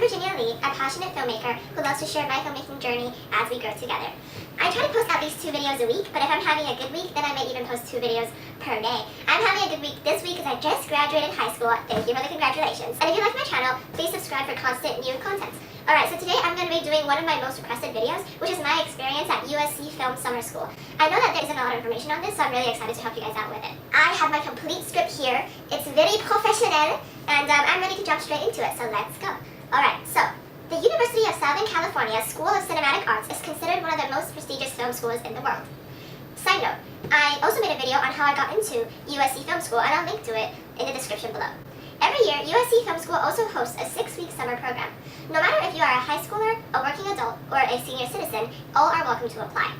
Virginia Lee, a passionate filmmaker who loves to share my filmmaking journey as we grow together. I try to post at least 2 videos a week, but if I'm having a good week, then I might even post 2 videos per day. I'm having a good week this week because I just graduated high school. Thank you for the congratulations. And if you like my channel, please subscribe for constant new content. Alright, so today I'm going to be doing one of my most requested videos, which is my experience at USC Film Summer School. I know that there isn't a lot of information on this, so I'm really excited to help you guys out with it. I have my complete script here. It's very professional, and I'm ready to jump straight into it, so let's go. Alright, so the University of Southern California School of Cinematic Arts is considered one of the most prestigious film schools in the world. Side note, I also made a video on how I got into USC Film School, and I'll link to it in the description below. Every year, USC Film School also hosts a 6-week summer program. No matter if you are a high schooler, a working adult, or a senior citizen, all are welcome to apply.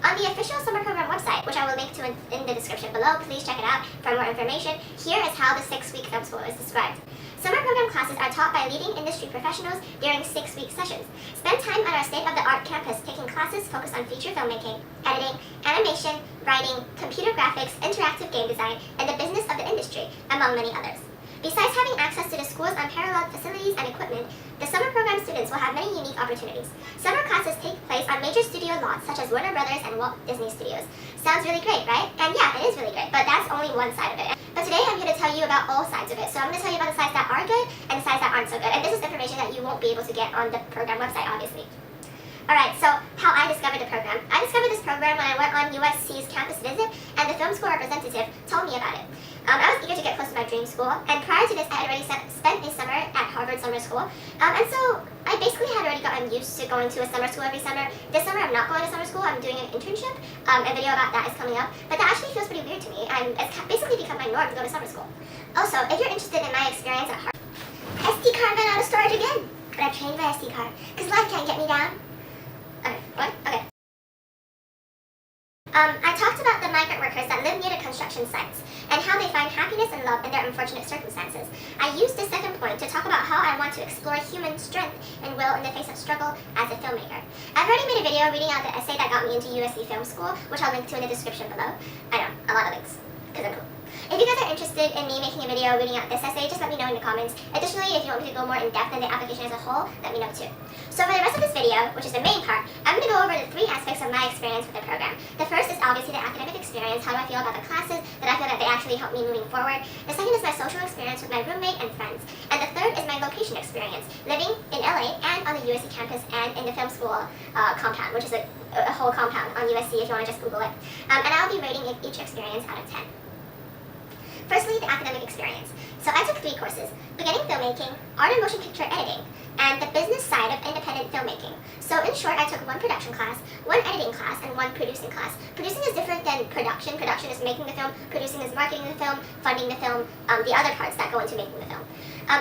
On the official summer program website, which I will link to in the description below, please check it out for more information, here is how the 6-week film school is described. Summer program classes are taught by leading industry professionals during 6-week sessions. Spend time at our state-of-the-art campus taking classes focused on feature filmmaking, editing, animation, writing, computer graphics, interactive game design, and the business of the industry, among many others. Besides having access to the school's unparalleled facilities and equipment, the summer program students will have many unique opportunities. Summer classes take place on major studio lots such as Warner Brothers and Walt Disney Studios. Sounds really great, right? And yeah, it is really great, but that's only one side of it. But today I'm here to tell you about all sides of it. So I'm going to tell you about the sides that are good and the sides that aren't so good. And this is information that you won't be able to get on the program website, obviously. Alright, so how I discovered the program. I discovered this program when I went on USC's campus visit, and the film school representative told me about it. I was eager to get close to my dream school, and prior to this I had already spent a summer at Harvard Summer School, and so I basically had already gotten used to going to a summer school every summer. This summer I'm not going to summer school, I'm doing an internship. A video about that is coming up, but that actually feels pretty weird to me, and it's basically become my norm to go to summer school. Also, if you're interested in my experience at Harvard, SD card ran out of storage again, but I've trained my SD card, because life can't get me down. Okay, what? Okay. I talked about the migrant workers that live near the construction sites and how they find happiness and love in their unfortunate circumstances. I used this second point to talk about how I want to explore human strength and will in the face of struggle as a filmmaker. I've already made a video reading out the essay that got me into USC Film School, which I'll link to in the description below. I know, a lot of links, because I'm cool. If you guys are interested in me making a video reading out this essay, just let me know in the comments. Additionally, if you want me to go more in depth in the application as a whole, let me know too. So for the rest of this video, which is the main part, I'm going to go over the 3 aspects of my experience with the program. The first is obviously the academic experience, how do I feel about the classes, that I feel that they actually help me moving forward. The second is my social experience with my roommate and friends. And the third is my location experience, living in LA and on the USC campus and in the film school compound, which is a whole compound on USC if you want to just Google it. And I'll be rating each experience out of 10. Firstly, the academic experience. So I took 3 courses: beginning filmmaking, art and motion picture editing, and the business side of independent filmmaking. So in short, I took 1 production class, 1 editing class, and 1 producing class. Producing is different than production. Production is making the film, producing is marketing the film, funding the film, the other parts that go into making the film.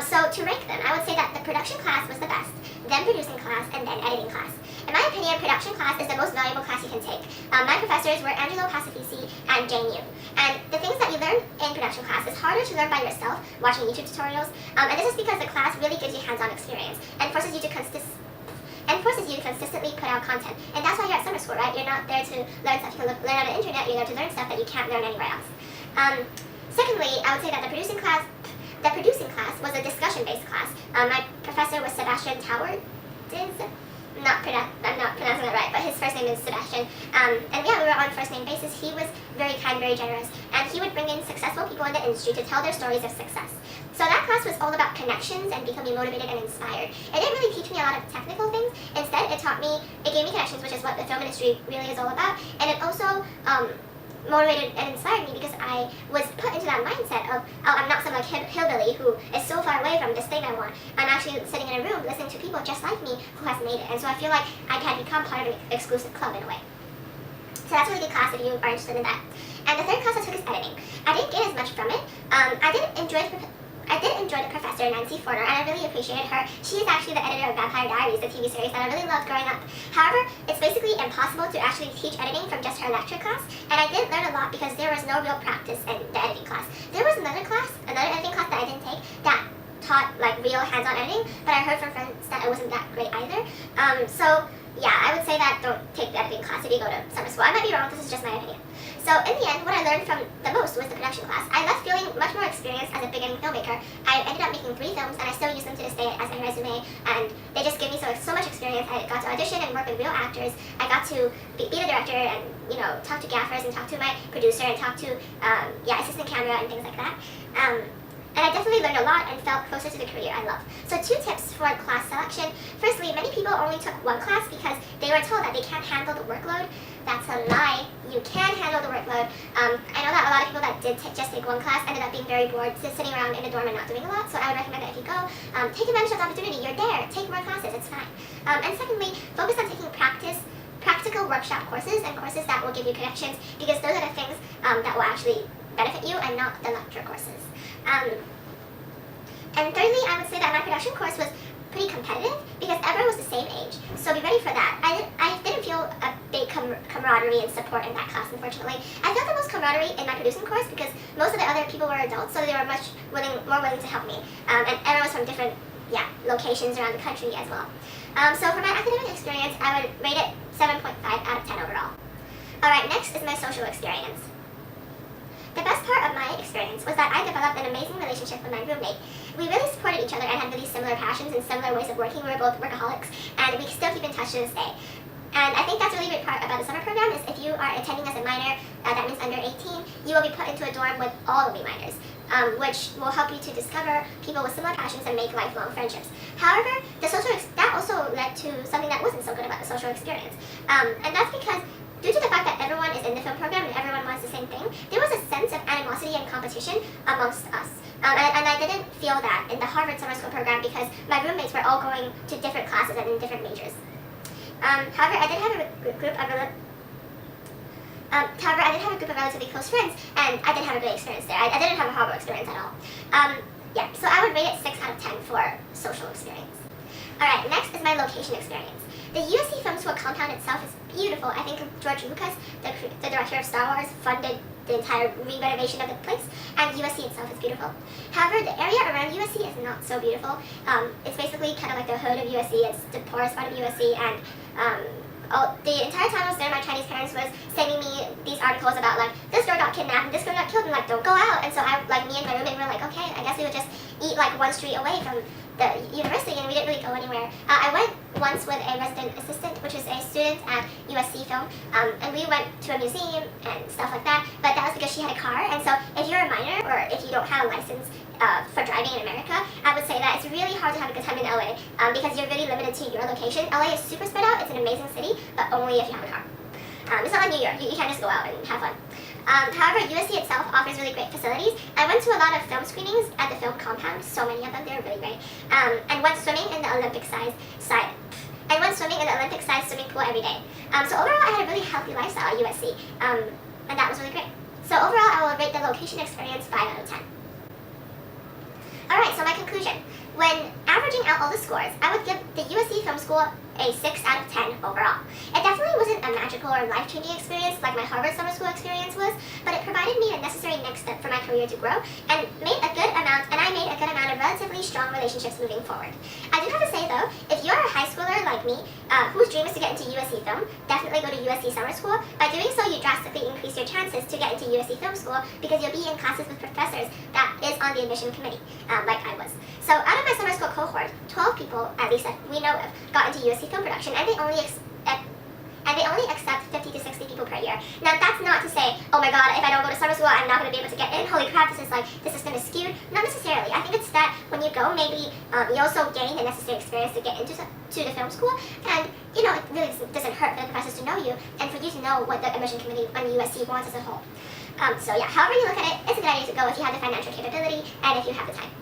So to rank them, I would say that the production class was the best, then producing class, and then editing class. In my opinion, production class is the most valuable class you can take. My professors were Angelo Pacifici and Jane Yu. And the things that you learn in production class is harder to learn by yourself, watching YouTube tutorials. And this is because the class really gives you hands-on experience and forces you to consistently put out content. And that's why you're at summer school, right? You're not there to learn stuff you can learn on the internet, you're there to learn stuff that you can't learn anywhere else. Secondly, I would say that the producing class was a discussion-based class. My professor was Sebastian Toward. I'm not pronouncing it right, but his first name is Sebastian. And yeah, we were on first name basis. He was very kind, very generous, and he would bring in successful people in the industry to tell their stories of success. So that class was all about connections and becoming motivated and inspired. It didn't really teach me a lot of technical things. Instead, it gave me connections, which is what the film industry really is all about. And it also motivated and inspired me because I was put into that mindset of, oh, I'm not some like hillbilly who is so far away from this thing I want. I'm actually sitting in a room listening to people just like me who has made it. And so I feel like I can become part of an exclusive club in a way. So that's a really good class if you are interested in that. And the third class I took is editing. I didn't get as much from it. I did enjoy the professor, Nancy Forner, and I really appreciated her. She is actually the editor of Vampire Diaries, the TV series that I really loved growing up. However, it's basically impossible to actually teach editing from just her lecture class, and I didn't learn a lot because there was no real practice in the editing class. There was another editing class that I didn't take that taught like real hands-on editing, but I heard from friends that it wasn't that great either. So yeah, I would say that don't take the editing class if you go to summer school. I might be wrong, this is just my opinion. So in the end, what I learned from the most was the production class. I left feeling much more experienced as a beginning filmmaker. I ended up making 3 films, and I still use them to this day as my resume, and they just give me so much experience. I got to audition and work with real actors. I got to be the director and, you know, talk to gaffers and talk to my producer and talk to, assistant camera and things like that. And I definitely learned a lot and felt closer to the career I love. So 2 tips for class selection. Firstly, many people only took 1 class because they were told that they can't handle the workload. That's a lie. You can handle the workload. I know that a lot of people that did just take 1 class ended up being very bored, sitting around in a dorm and not doing a lot. So I would recommend that if you go, take advantage of the opportunity. You're there. Take more classes. It's fine. And secondly, focus on taking practical workshop courses and courses that will give you connections, because those are the things that will actually benefit you and not the lecture courses. And thirdly, I would say that my production course was pretty competitive because everyone was the same age, so be ready for that. I didn't feel a big camaraderie and support in that class, unfortunately. I felt the most camaraderie in my producing course because most of the other people were adults, so they were more willing to help me. And everyone was from different locations around the country as well. So for my academic experience, I would rate it 7.5 out of 10 overall. Alright, next is my social experience. The best part of my experience was that I developed an amazing relationship with my roommate. We really supported each other and had really similar passions and similar ways of working. We were both workaholics, and we still keep in touch to this day. And I think that's a really great part about the summer program is if you are attending as a minor, that means under 18, you will be put into a dorm with all of the minors, which will help you to discover people with similar passions and make lifelong friendships. However, that also led to something that wasn't so good about the social experience. And that's because due to the fact that everyone is in the film program and everyone wants the same thing, there was a sense of animosity and competition amongst us. And I didn't feel that in the Harvard Summer School program because my roommates were all going to different classes and in different majors. However, I did have a group of relatively close friends, and I did have a great experience there. I didn't have a horrible experience at all. So I would rate it 6 out of 10 for social experience. Alright, next is my location experience. The USC Film School compound itself is beautiful. I think George Lucas, the director of Star Wars, funded the entire re-renovation of the place, and USC itself is beautiful. However, the area around USC is not so beautiful. It's basically kind of like the hood of USC. It's the poorest part of USC, and the entire time I was there, my Chinese parents was sending me these articles about like, this girl got kidnapped and this girl got killed, and like, don't go out. And so me and my roommate were like, okay, I guess we would just eat like 1 street away from the university, and we didn't really go anywhere. I went once with a resident assistant, which is a student at USC Film, and we went to a museum and stuff like that, but that was because she had a car. And so if you're a minor or if you don't have a license for driving in America, I would say that it's really hard to have a good time in LA because you're really limited to your location. LA is super spread out. It's an amazing city, but only if you have a car. It's not like New York. You can't just go out and have fun. However, USC itself offers really great facilities. I went to a lot of film screenings at the film compound, so many of them, they're really great, and went swimming in the Olympic-sized swimming pool every day. So overall, I had a really healthy lifestyle at USC, and that was really great. So overall, I will rate the location experience 5 out of 10. Alright, so my conclusion. When averaging out all the scores, I would give the USC Film School a 6 out of 10 overall. It definitely wasn't a magical or life-changing experience like my Harvard Summer School experience was, but it provided me a necessary next step for my career to grow, and I made a good amount of relatively strong relationships moving forward. I do have to say though, if you are a high schooler like me, whose dream is to get into USC Film, definitely go to USC Summer School. By doing so, you drastically increase your chances to get into USC Film School because you'll be in classes with professors that is on the admission committee, like I was. So out of my summer school cohort, 12 people, at least that we know of, got into USC film production, and they only accept 50 to 60 people per year. Now that's not to say, oh my god, if I don't go to summer school, I'm not going to be able to get in. Holy crap, this is going to skew. Not necessarily. I think it's that when you go, maybe you also gain the necessary experience to get into the film school, and you know, it really doesn't hurt for the professors to know you, and for you to know what the admission committee on USC wants as a whole. So yeah, however you look at it, it's a good idea to go if you have the financial capability and if you have the time.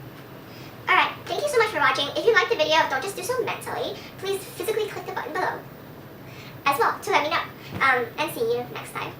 Alright, thank you so much for watching. If you liked the video, don't just do so mentally. Please physically click the button below as well to let me know. And see you next time.